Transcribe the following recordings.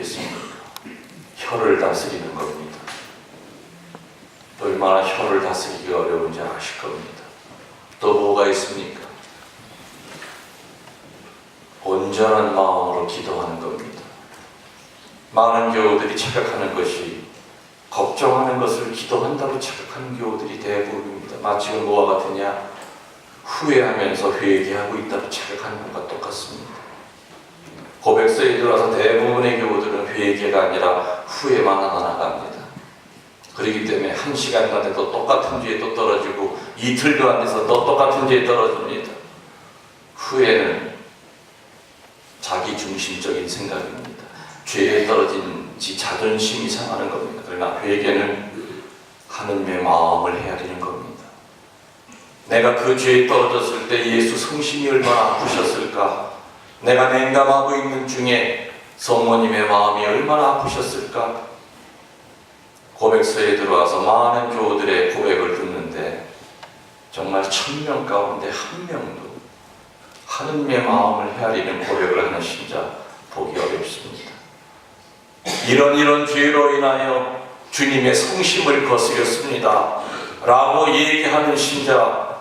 있겠습니까? 혀를 다스리는 겁니다. 얼마나 혀를 다스리기가 어려운지 아실 겁니다. 또 뭐가 있습니까? 온전한 마음으로 기도하는 겁니다. 많은 교우들이 착각하는 것이 걱정하는 것을 기도한다고 착각하는 교우들이 대부분입니다. 마치 뭐와 같으냐? 후회하면서 회개하고 있다고 착각하는 것과 똑같습니다. 고백서에 들어와서 대부분의 교우들은 회개가 아니라 후회만 나갑니다. 그렇기 때문에 1시간도 안 돼도 똑같은 죄에 또 떨어지고 이틀도 안 돼서 또 똑같은 죄에 떨어집니다. 후회는 자기중심적인 생각입니다. 죄에 떨어진 지 자존심이 상하는 겁니다. 그러나 회개는 하느님의 마음을 헤아리는 겁니다. 내가 그 죄에 떨어졌을 때 예수 성심이 얼마나 아프셨을까? 내가 냉담하고 있는 중에 성모님의 마음이 얼마나 아프셨을까? 고백서에 들어와서 많은 교우들의 고백을 듣는데 정말 1000명 가운데 1명도 하느님의 마음을 헤아리는 고백을 하는 신자 보기 어렵습니다. 이런 죄로 인하여 주님의 성심을 거스렸습니다 라고 얘기하는 신자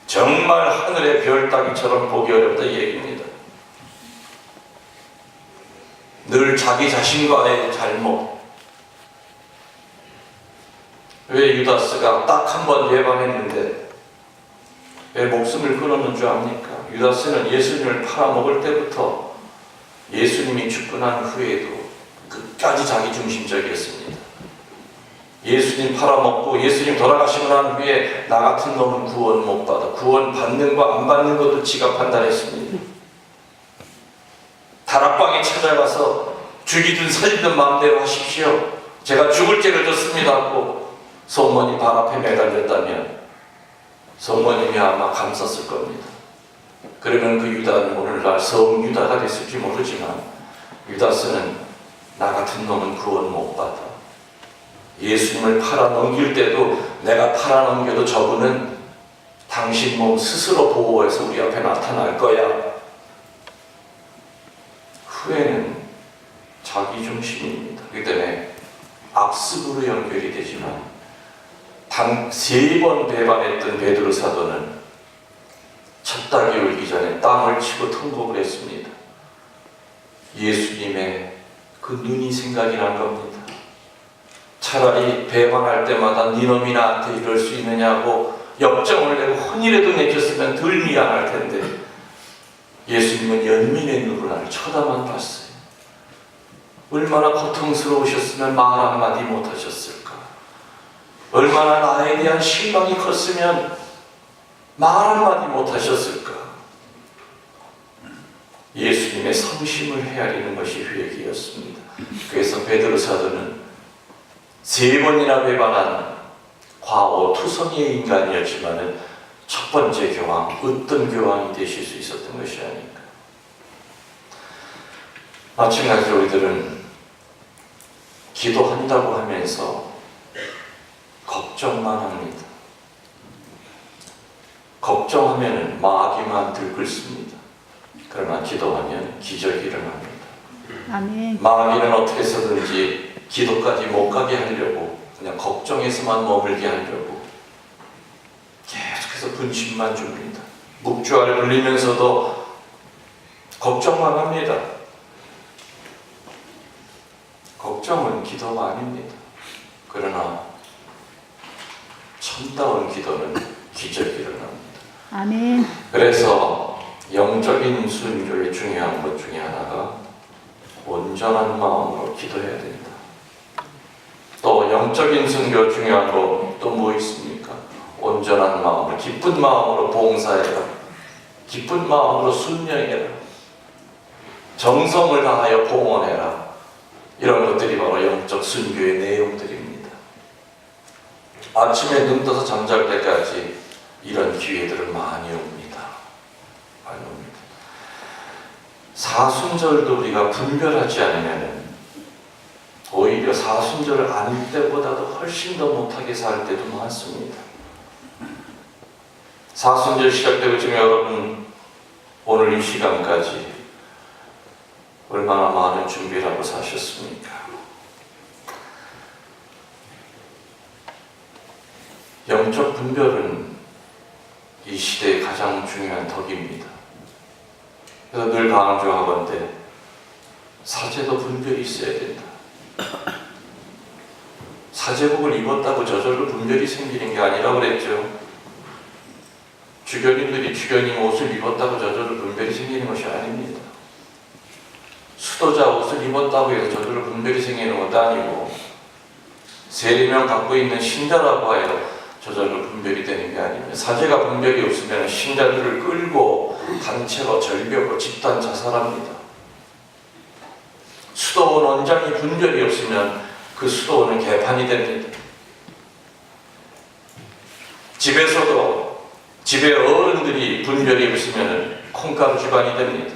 정말 하늘의 별 따기처럼 보기 어렵다 이 얘기입니다. 늘 자기 자신과의 잘못. 왜 유다스가 딱 한 번 예방했는데 왜 목숨을 끊었는 줄 압니까? 유다스는 예수님을 팔아먹을 때부터 예수님이 죽고 난 후에도 끝까지 자기중심적이었습니다. 예수님 팔아먹고 예수님 돌아가시고 난 후에 나 같은 놈은 구원 못 받아. 구원 받는 거 안 받는 것도 지가 판단했습니다. 다락방에 찾아가서 죽이든 살리든 마음대로 하십시오. 제가 죽을 죄를 졌습니다 하고 성모님 발 앞에 매달렸다면 성모님이 아마 감쌌을 겁니다. 그러면 그 유다는 오늘날 성유다가 됐을지 모르지만 유다스는 나 같은 놈은 구원 못 받아. 예수님을 팔아넘길 때도 내가 팔아넘겨도 저분은 당신 몸 스스로 보호해서 우리 앞에 나타날 거야. 후회는 자기중심입니다. 그렇기 때문에 악습으로 연결이 되지만 단 3번 배반했던 베드로 사도는 첫 닭이 울기 전에 땅을 치고 통곡을 했습니다. 예수님의 그 눈이 생각이 난 겁니다. 차라리 배반할 때마다 네 놈이 나한테 이럴 수 있느냐고 역정을 내고 혼이라도 내줬으면 덜 미안할 텐데 예수님은 연민의 눈으로 나를 쳐다만 봤어요. 얼마나 고통스러우셨으면 말 한마디 못하셨을까? 얼마나 나에 대한 실망이 컸으면 말 한마디 못하셨을까? 예수님의 성심을 헤아리는 것이 회개였습니다. 그래서 베드로 사도는 3번이나 배반한 과오투성이의 인간이었지만 첫 번째 교황, 어떤 교황이 되실 수 있었던 것이 아닌가. 마찬가지로 우리들은 기도한다고 하면서 걱정만 합니다. 걱정하면 마귀만 들끓습니다. 그러나 기도하면 기적이 일어납니다. 아멘. 마귀는 어떻게 해서든지 기도까지 못 가게 하려고 그냥 걱정에서만 머물게 하려고 계속해서 분심만 줍니다. 묵주알 울리면서도 걱정만 합니다. 걱정은 기도가 아닙니다. 그러나 참다운 기도는 기적이 일어납니다. 아멘. 그래서 영적인 순교의 중요한 것 중에 하나가 온전한 마음으로 기도해야 된다. 또 영적인 순교 중요한 거 또 뭐 있습니까? 온전한 마음으로, 기쁜 마음으로 봉사해라. 기쁜 마음으로 순명해라. 정성을 다하여 봉헌해라. 이런 것들이 바로 영적 순교의 내용들입니다. 아침에 눈 떠서 잠잘 때까지 이런 기회들은 많이 옵니다. 많이 옵니다. 사순절도 우리가 분별하지 않으면 오히려 사순절을 아닐 때보다도 훨씬 더 못하게 살 때도 많습니다. 사순절 시작되고 지금 여러분 오늘 이 시간까지 얼마나 많은 준비를 하고 사셨습니까? 영적 분별은 이 시대의 가장 중요한 덕입니다. 그래서 늘 강조하건대 사제도 분별이 있어야 된다. 사제복을 입었다고 저절로 분별이 생기는 게 아니라고 그랬죠. 주교님들이 주교님 옷을 입었다고 저절로 분별이 생기는 것이 아닙니다. 수도자 옷을 입었다고 해서 저절로 분별이 생기는 것도 아니고 세례명 갖고 있는 신자라고 하여 저절로 분별이 되는 게 아닙니다. 사제가 분별이 없으면 신자들을 끌고 단체로 절벽으로 집단 자살합니다. 수도원 원장이 분별이 없으면 그 수도원은 개판이 됩니다. 집에서도 집에 어른들이 분별이 없으면 콩가루 집안이 됩니다.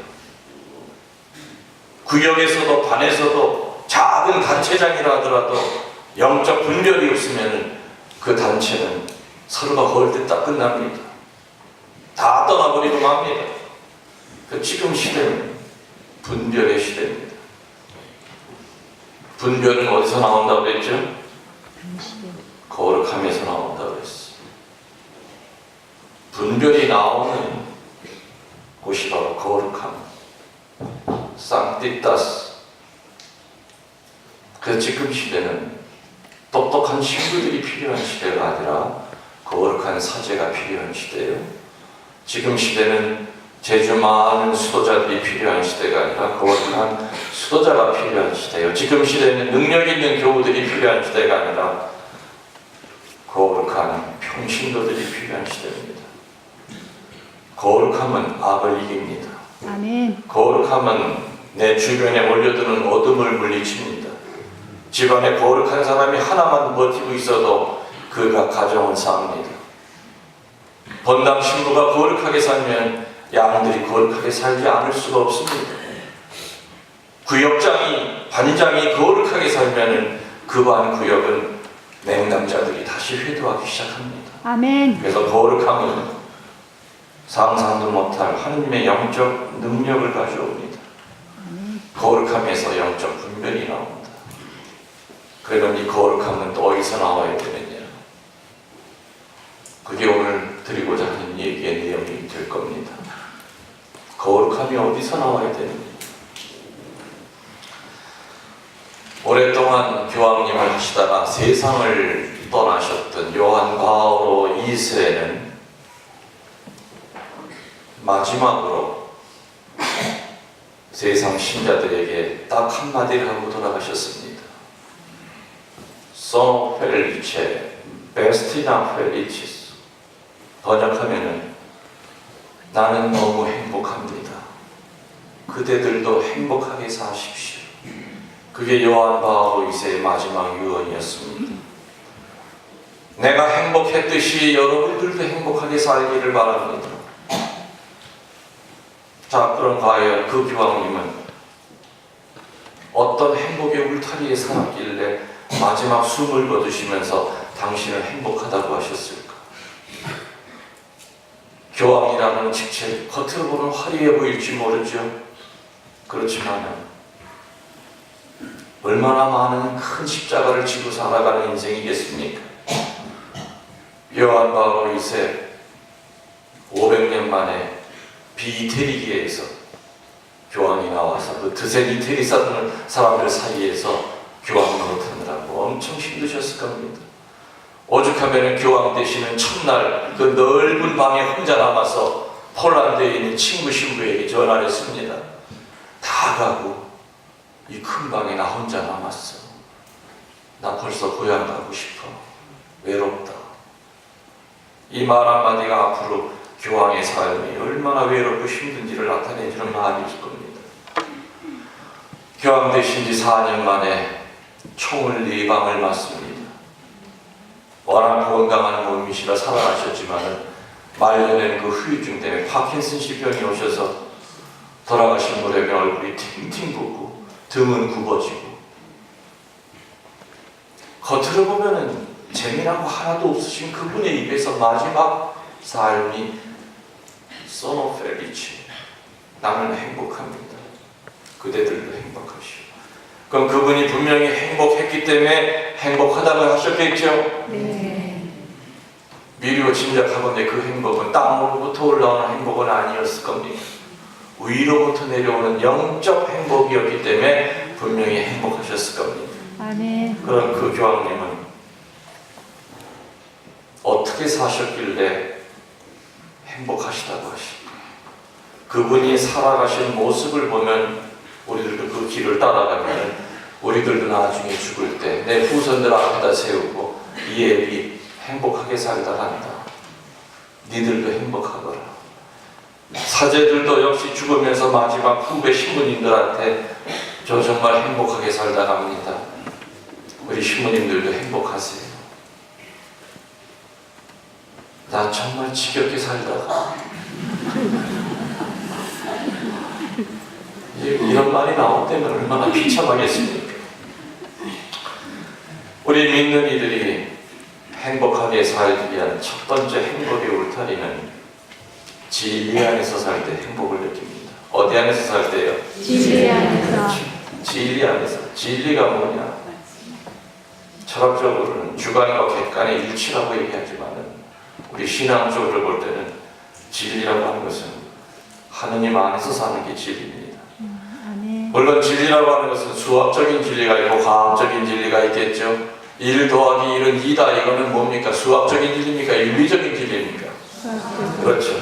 구역에서도 반에서도 작은 단체장이라 하더라도 영적 분별이 없으면 그 단체는 서로가 헐뜯다 끝납니다. 다 떠나버리고 맙니다. 지금 시대는 분별의 시대입니다. 분별은 어디서 나온다고 그랬죠? 거룩함에서 나온다고 그랬어요. 분별이 나오는 곳이 바로 거룩함, 사nctitas. 그래서 지금 시대는 똑똑한 친구들이 필요한 시대가 아니라 거룩한 사제가 필요한 시대예요. 지금 시대는 제주 많은 수도자들이 필요한 시대가 아니라 거룩한 수도자가 필요한 시대예요. 지금 시대는 능력 있는 교우들이 필요한 시대가 아니라 거룩한 평신도들이 필요한 시대입니다. 거룩함은 악을 이깁니다. 아멘. 거룩함은 내 주변에 몰려드는 어둠을 물리칩니다. 집안에 거룩한 사람이 하나만 버티고 있어도 그가 가정을 쌓습니다. 본당 신부가 거룩하게 살면 양들이 거룩하게 살지 않을 수가 없습니다. 구역장이, 반장이 거룩하게 살면 그 반 구역은 맹남자들이 다시 회도하기 시작합니다. 아멘. 그래서 거룩함은 상상도 못할 하느님의 영적 능력을 가져옵니다. 거룩함에서 영적 분별이 나옵니다. 그러면 이 거룩함은 또 어디서 나와야 되느냐? 그게 오늘 드리고자 하는 얘기의 내용이 될 겁니다. 거룩함이 어디서 나와야 되느냐? 오랫동안 교황님을 하시다가 세상을 떠나셨던 요한 바오로 2세는 마지막으로 세상 신자들에게 딱 한마디를 하고 돌아가셨습니다. Sono felice, bestina felicis. 번역하면은 나는 너무 행복합니다. 그대들도 행복하게 사십시오. 그게 요한 바오로 2세의 마지막 유언이었습니다. 내가 행복했듯이 여러분들도 행복하게 살기를 바랍니다. 자, 그럼 과연 그 교황님은 어떤 행복의 울타리에 살았길래 마지막 숨을 거두시면서 당신을 행복하다고 하셨을까? 교황이라는 직책, 겉으로 보면 화려해 보일지 모르죠. 그렇지만 얼마나 많은 큰 십자가를 지고 살아가는 인생이겠습니까? 요한 바오로 2세 500년 만에 비이태리기에서 교황이 나와서 그 드센 이태리 사람들 사이에서 교황 노릇하느라고 엄청 힘드셨을 겁니다. 오죽하면 교황 되시는 첫날 그 넓은 방에 혼자 남아서 폴란드에 있는 친구 신부에게 전화를 했습니다. 다 가고 이 큰 방에 나 혼자 남았어. 나 벌써 고향 가고 싶어. 외롭다. 이 말 한마디가 앞으로 교황의 삶이 얼마나 외롭고 힘든지를 나타내주는 말일 겁니다. 교황 되신 지 4년 만에 총을 4방을 맞습니다. 워낙 건강한 몸이시라 살아나셨지만 말년에는 그 후유증 때문에 파킨슨씨 병이 오셔서 돌아가신 무렵에 얼굴이 팅팅 붓고 등은 굽어지고 겉으로 보면은 재미난 거 하나도 없으신 그분의 입에서 마지막 삶이 Sono felice. 나는 행복합니다. 그대들도 행복하시오. 그럼 그분이 분명히 행복했기 때문에 행복하다고 하셨겠죠? 네. 미리고 짐작하건대 그 행복은 땅으로부터 올라오는 행복은 아니었을 겁니다. 위로부터 내려오는 영적 행복이었기 때문에 분명히 행복하셨을 겁니다. 아멘. 그럼 그 교황님은 어떻게 사셨길래 행복하시다고 하실까? 그분이 살아가신 모습을 보면 우리들도 그 길을 따라가면 우리들도 나중에 죽을 때 내 후손들 앞에다 세우고 이 애비 행복하게 살다 간다. 니들도 행복하거라. 사제들도 역시 죽으면서 마지막 후배 신부님들한테 저 정말 행복하게 살다 갑니다. 우리 신부님들도 행복하세요. 나 정말 지겹게 살다가 이런 말이 나올 때는 얼마나 비참하겠습니까? 우리 믿는 이들이 행복하게 살기 위한 첫 번째 행복의 울타리는 진리 안에서 살 때 행복을 느낍니다. 어디 안에서 살 때요? 진리 안에서. 진리 안에서. 진리가 뭐냐? 철학적으로는 주관과 객관의 일치라고 얘기하지만은 우리 신앙적으로 볼 때는 진리라고 하는 것은 하느님 안에서 사는 게 진리입니다. 아멘. 물론 진리라고 하는 것은 수학적인 진리가 있고 과학적인 진리가 있겠죠. 1 더하기 1은 2다. 이거는 뭡니까? 수학적인 진리입니까? 윤리적인 진리입니까? 그렇죠.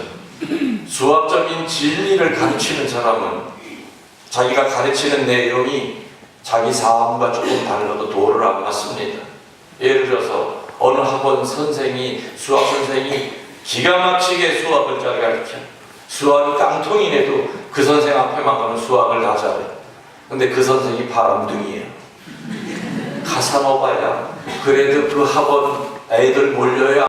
수학적인 진리를 가르치는 사람은 자기가 가르치는 내용이 자기 삶과 조금 달라도 도를 안 맞습니다. 예를 들어서 어느 학원 선생이 수학 선생이 기가 막히게 수학을 잘 가르쳐. 수학이 깡통이 내도 그 선생 앞에만 가면 수학을 다 잘해. 근데 그 선생이 바람둥이에요. 카사노바야. 그래도 그 학원 애들 몰려야